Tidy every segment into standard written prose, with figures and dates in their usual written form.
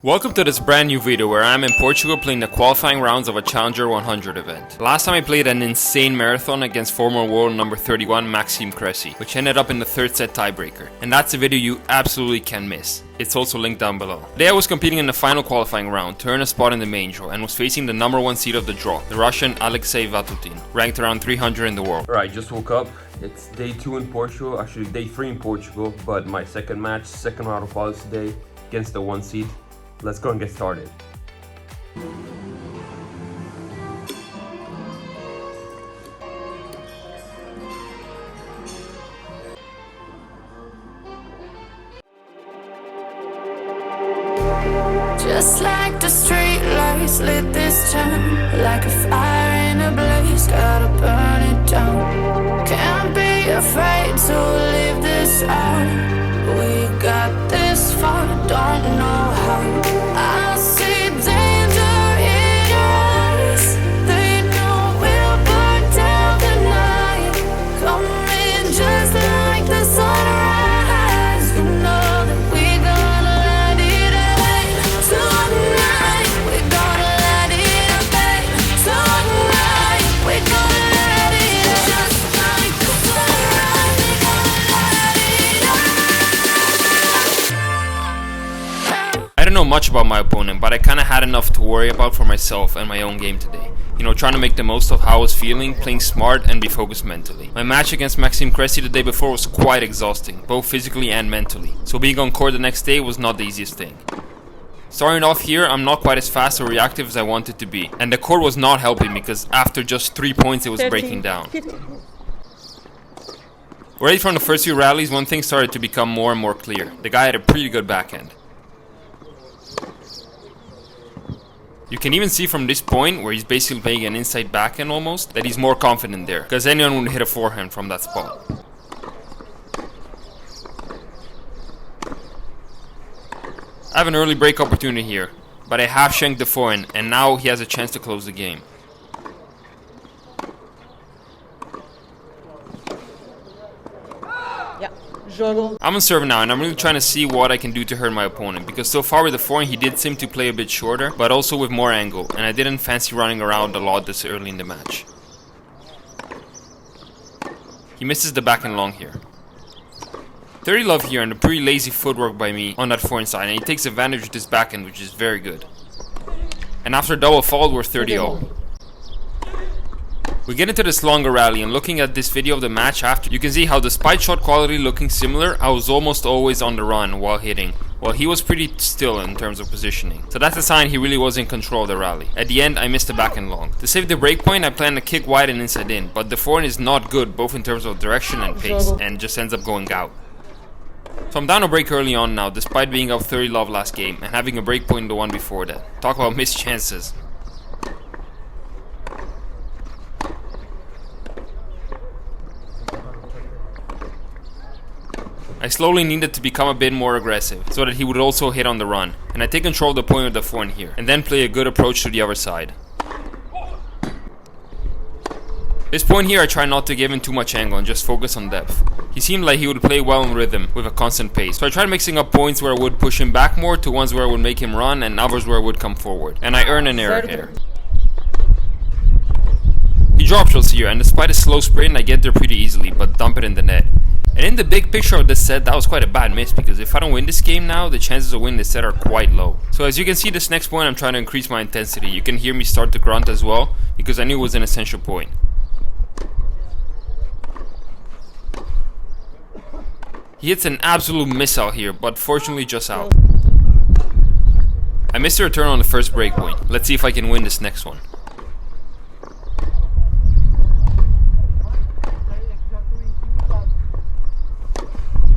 Welcome to this brand new video where I'm in Portugal playing the qualifying rounds of a Challenger 100 event. Last time I played an insane marathon against former world number 31 Maxime Cressy, which ended up in the third set tiebreaker. And that's a video you absolutely can't miss. It's also linked down below. Today I was competing in the final qualifying round to earn a spot in the main draw and was facing the number one seed of the draw, the Russian Alexei Vatutin, ranked around 300 in the world. Alright, just woke up. It's day 2 in Portugal, actually day 3 in Portugal, but my second match, second round of qualies today against the one seed. Let's go and get started. Just like the street lights lit this town, like a fire in a blaze, gotta burn it down. Can't be afraid to leave this out. We got this far, don't know how. I see danger in your eyes. They know we'll burn down the night. Coming just like the sunrise. You know that we're gonna let it away. Tonight, we're gonna let it away. Tonight, we're gonna let it away. Just like the sunrise, we're gonna let it away. I don't know much about my opponent, but I kinda had enough to worry about for myself and my own game today. You know, trying to make the most of how I was feeling, playing smart and be focused mentally. My match against Maxime Cressy the day before was quite exhausting, both physically and mentally. So being on court the next day was not the easiest thing. Starting off here, I'm not quite as fast or reactive as I wanted to be. And the court was not helping because after just 3 points it was breaking down. Already from the first few rallies, one thing started to become more and more clear. The guy had a pretty good backhand. You can even see from this point, where he's basically playing an inside backhand almost, that he's more confident there, because anyone would hit a forehand from that spot. I have an early break opportunity here, but I half shanked the forehand, and now he has a chance to close the game. I'm on serve now, and I'm really trying to see what I can do to hurt my opponent, because so far with the forehand he did seem to play a bit shorter, but also with more angle, and I didn't fancy running around a lot this early in the match. He misses the backhand long here. 30 love here and a pretty lazy footwork by me on that forehand side, and he takes advantage of this backhand, which is very good. And after a double fault, we're 30-all. We get into this longer rally, and looking at this video of the match after, you can see how despite shot quality looking similar, I was almost always on the run while hitting, while he was pretty still in terms of positioning. So that's a sign he really was in control of the rally. At the end, I missed the backhand long. To save the break point, I plan to kick wide and inside in, but the forehand is not good both in terms of direction and pace, and just ends up going out. So I'm down a break early on now, despite being up 30 love last game and having a break point in the one before that. Talk about missed chances. I slowly needed to become a bit more aggressive, so that he would also hit on the run, and I take control of the point of the forehand here, and then play a good approach to the other side. This point here I try not to give him too much angle and just focus on depth. He seemed like he would play well in rhythm, with a constant pace, so I tried mixing up points where I would push him back more to ones where I would make him run and others where I would come forward, and I earned an error here. He drop shots here, and despite a slow sprint I get there pretty easily, but dump it in the net. And in the big picture of this set, that was quite a bad miss, because if I don't win this game now, the chances of winning this set are quite low. So as you can see, this next point I'm trying to increase my intensity. You can hear me start to grunt as well, because I knew it was an essential point. He hits an absolute missile here, but fortunately just out. I missed a return on the first break point. Let's see if I can win this next one.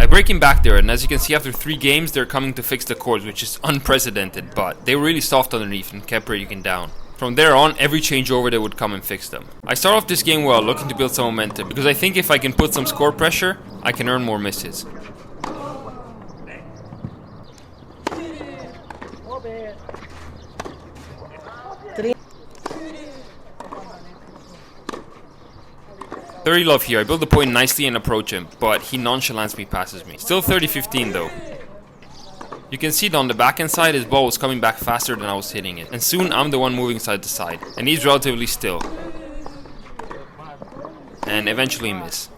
I break him back there, and as you can see after 3 games they're coming to fix the courts, which is unprecedented, but they were really soft underneath and kept breaking down. From there on, every changeover they would come and fix them. I start off this game well, looking to build some momentum, because I think if I can put some score pressure, I can earn more misses. "30 love here, I build the point nicely and approach him, but he nonchalantly passes me. Still 30-15 though. You can see that on the backhand side his ball was coming back faster than I was hitting it, and soon I'm the one moving side to side, and he's relatively still. And eventually miss.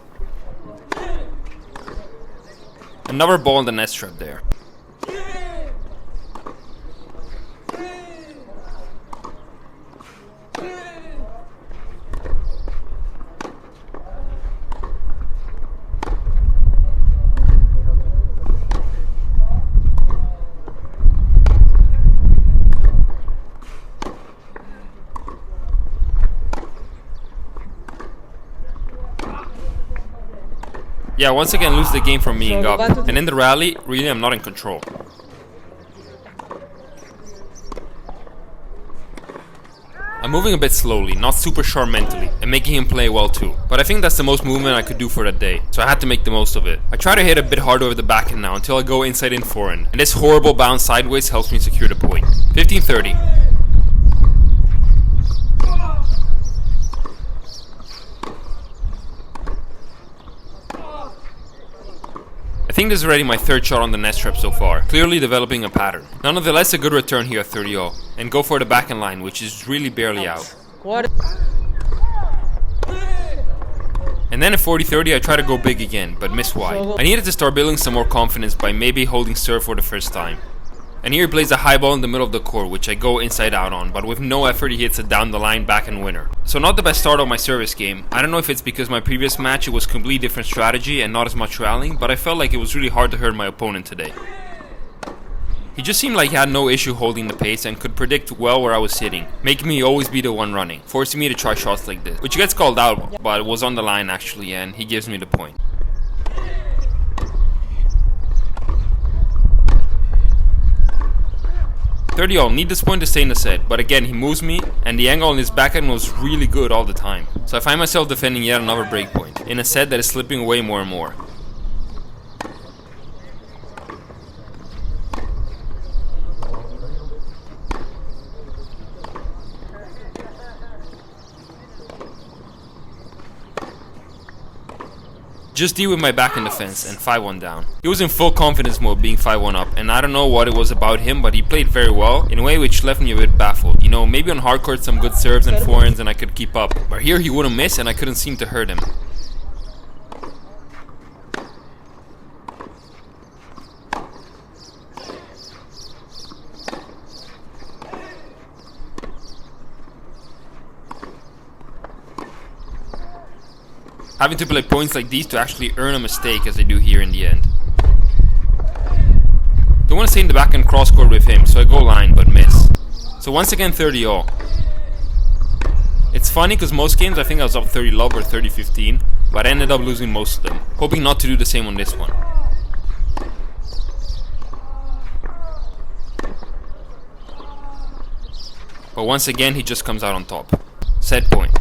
Another ball in the net strap there. Yeah, once again lose the game from being up, and in the rally, really I'm not in control. I'm moving a bit slowly, not super sharp mentally, and making him play well too. But I think that's the most movement I could do for that day, so I had to make the most of it. I try to hit a bit harder over the backhand now until I go inside in forehand, and this horrible bounce sideways helps me secure the point. 15-30. I think this is already my third shot on the net strap so far, clearly developing a pattern. Nonetheless, a good return here at 30-0, and go for the backhand line, which is really barely out. And then at 40-30 I try to go big again, but miss wide. I needed to start building some more confidence by maybe holding serve for the first time. And here he plays a high ball in the middle of the court, which I go inside out on, but with no effort he hits a down the line backhand winner. So not the best start of my service game. I don't know if it's because my previous match it was completely different strategy and not as much rallying, but I felt like it was really hard to hurt my opponent today. He just seemed like he had no issue holding the pace and could predict well where I was hitting, making me always be the one running, forcing me to try shots like this, which gets called out, but it was on the line actually, and he gives me the point. 30-0, need this point to stay in the set, but again he moves me, and the angle on his backhand was really good all the time. So I find myself defending yet another break point, in a set that is slipping away more and more. Just deal with my backhand defense and 5-1 down. He was in full confidence mode being 5-1 up, and I don't know what it was about him, but he played very well in a way which left me a bit baffled. You know, maybe on hard court some good serves and forehands and I could keep up, but here he wouldn't miss and I couldn't seem to hurt him. Having to play points like these to actually earn a mistake as I do here in the end. Don't want to stay in the backhand cross court with him, so I go line but miss. So once again 30-0. It's funny because most games I think I was up 30-love or 30-15, but I ended up losing most of them, hoping not to do the same on this one. But once again he just comes out on top. Set point.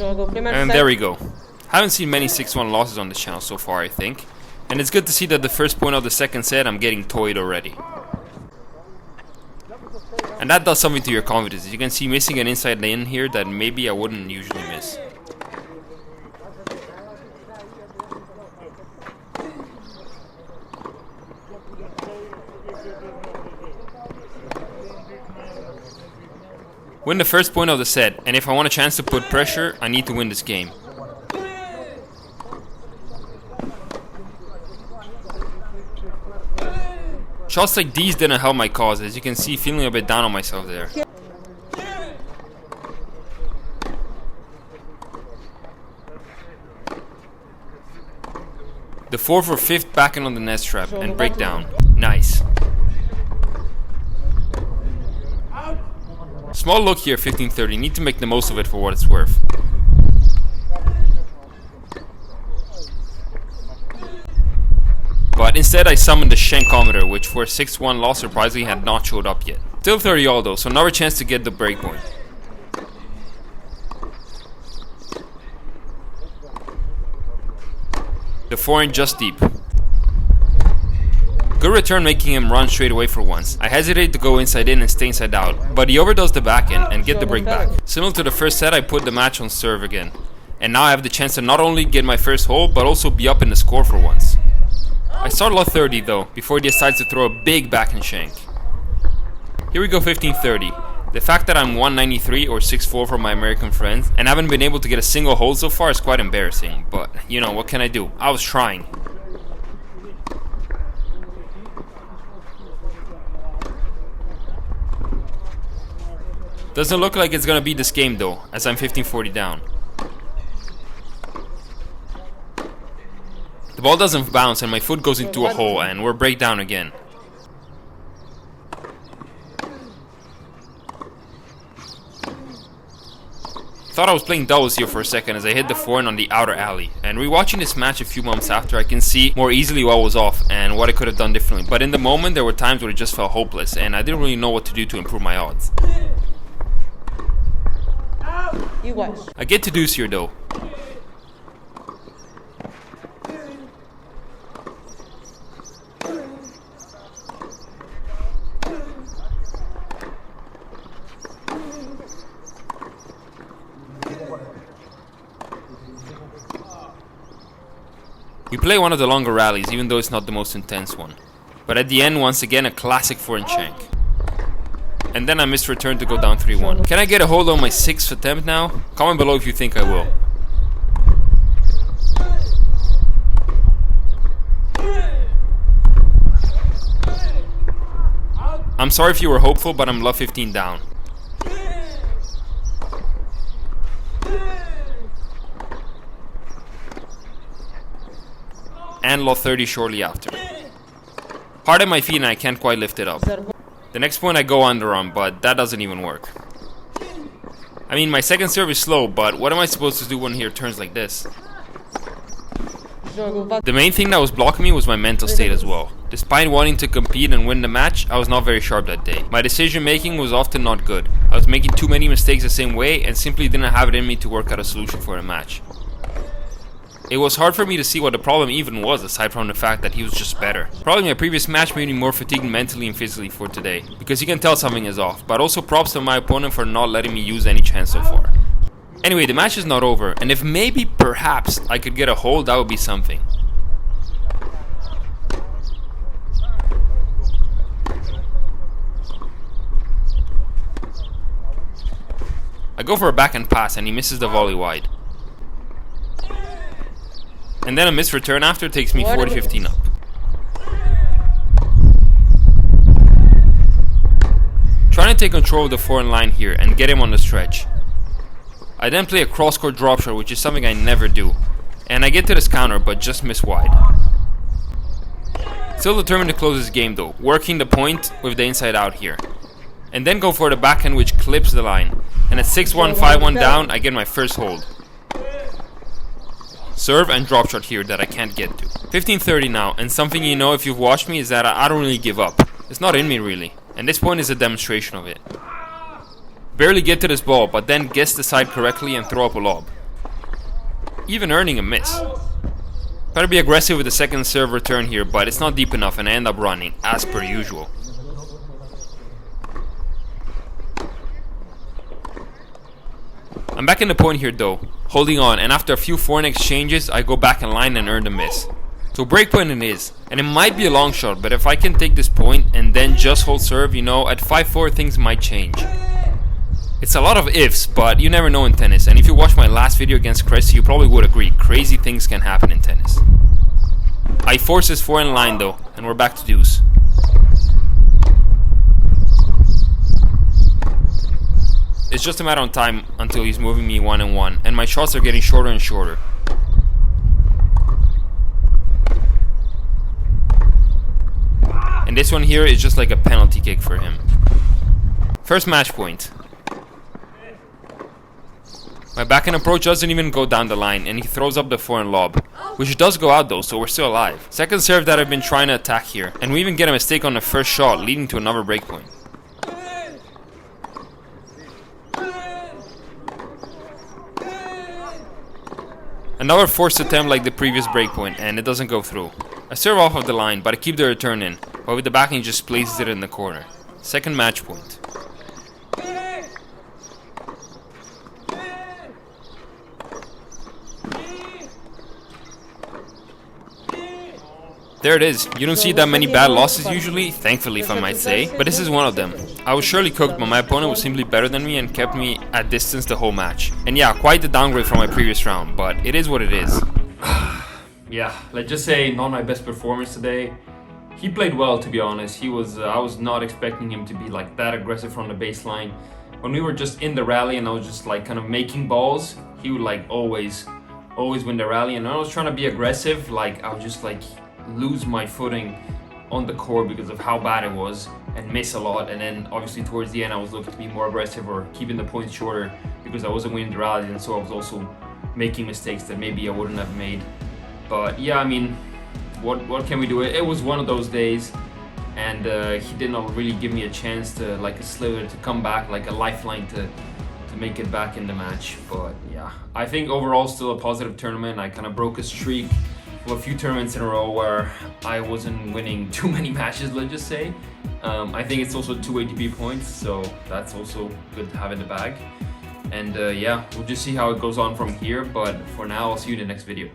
And there we go. Haven't seen many 6-1 losses on this channel so far, I think. And it's good to see that the first point of the second set I'm getting toyed already. And that does something to your confidence. You can see missing an inside lane here that maybe I wouldn't usually miss. Win the first point of the set, and if I want a chance to put pressure, I need to win this game. Shots like these didn't help my cause, as you can see, feeling a bit down on myself there. The 4th or 5th backhand on the net strap and breakdown. Nice. Small look here, 15-30. Need to make the most of it for what it's worth. But instead I summoned the Shankometer, which for a 6-1 loss surprisingly had not showed up yet. Still 30-all though, so another chance to get the breakpoint. The forehand just deep. Good return, making him run straight away for once. I hesitate to go inside in and stay inside out, but he overdoes the backhand and get the break back. Similar to the first set, I put the match on serve again. And now I have the chance to not only get my first hole, but also be up in the score for once. I start low 30 though, before he decides to throw a big backhand shank. Here we go 15-30. The fact that I'm 193 or 6'4" from my American friends and haven't been able to get a single hole so far is quite embarrassing, but you know, what can I do? I was trying. Doesn't look like it's gonna be this game though, as I'm 15-40 down. The ball doesn't bounce and my foot goes into a hole and we're break down again. Thought I was playing doubles here for a second as I hit the forehand on the outer alley. And rewatching this match a few months after, I can see more easily what was off and what I could have done differently. But in the moment there were times where it just felt hopeless and I didn't really know what to do to improve my odds. You watch. I get to deuce here though. We play one of the longer rallies, even though it's not the most intense one. But at the end, once again, a classic forehand shank. And then I missed return to go down 3-1. Can I get a hold on my 6th attempt now? Comment below if you think I will. I'm sorry if you were hopeful, but I'm love 15 down. And low 30 shortly after. Hard at my feet and I can't quite lift it up. The next point I go under on, but that doesn't even work. I mean, my second serve is slow, but what am I supposed to do when he turns like this? The main thing that was blocking me was my mental state as well. Despite wanting to compete and win the match, I was not very sharp that day. My decision making was often not good. I was making too many mistakes the same way and simply didn't have it in me to work out a solution for a match. It was hard for me to see what the problem even was, aside from the fact that he was just better. Probably my previous match made me more fatigued mentally and physically for today, because you can tell something is off, but also props to my opponent for not letting me use any chance so far. Anyway, the match is not over, and if maybe, perhaps, I could get a hole, that would be something. I go for a backhand pass and he misses the volley wide. And then a missed return after takes me 40-15 up. Trying to take control of the forehand line here and get him on the stretch. I then play a cross-court drop shot, which is something I never do. And I get to this counter, but just miss wide. Still determined to close this game though, working the point with the inside out here. And then go for the backhand which clips the line. And at 6-1, 5-1 down, I get my first hold. Serve and drop shot here that I can't get to. 15-30 now, and something you know if you've watched me is that I don't really give up. It's not in me really, and this point is a demonstration of it. Barely get to this ball, but then guess the side correctly and throw up a lob. Even earning a miss. Try to be aggressive with the second serve return here, but it's not deep enough and I end up running, as per usual. I'm back in the point here though, holding on, and after a few forehand exchanges, I go back in line and earn the miss. So breakpoint it is, and it might be a long shot, but if I can take this point and then just hold serve, you know, at 5-4 things might change. It's a lot of ifs, but you never know in tennis, and if you watched my last video against Cressy, you probably would agree, crazy things can happen in tennis. I force this forehand line though, and we're back to deuce. It's just a matter of time until he's moving me 1-1, and my shots are getting shorter and shorter. And this one here is just like a penalty kick for him. First match point. My backhand approach doesn't even go down the line, and he throws up the forehand lob, which does go out though, so we're still alive. Second serve that I've been trying to attack here, and we even get a mistake on the first shot, leading to another breakpoint. Another forced attempt like the previous breakpoint, and it doesn't go through. I serve off of the line, but I keep the return in. but with the backhand he just places it in the corner. Second match point. There it is. You don't see that many bad losses usually, thankfully if I might say, but this is one of them. I was surely cooked, but my opponent was simply better than me and kept me at distance the whole match. And yeah, quite the downgrade from my previous round, but it is what it is. Yeah, let's just say not my best performance today. He played well, to be honest. I was not expecting him to be like that aggressive from the baseline. When we were just in the rally and I was just like kind of making balls, he would like always win the rally. And when I was trying to be aggressive, like I would just like lose my footing on the court because of how bad it was and miss a lot. And then obviously towards the end I was looking to be more aggressive or keeping the points shorter because I wasn't winning the rally, and so I was also making mistakes that maybe I wouldn't have made. But yeah, I mean, what can we do? It was one of those days, and he did not really give me a chance to, like a slither, to come back, like a lifeline to make it back in the match. But yeah, I think overall still a positive tournament. I kind of broke a streak of a few tournaments in a row where I wasn't winning too many matches, let's just say. I think it's also 2 ATP points, so that's also good to have in the bag. And yeah, we'll just see how it goes on from here, but for now I'll see you in the next video.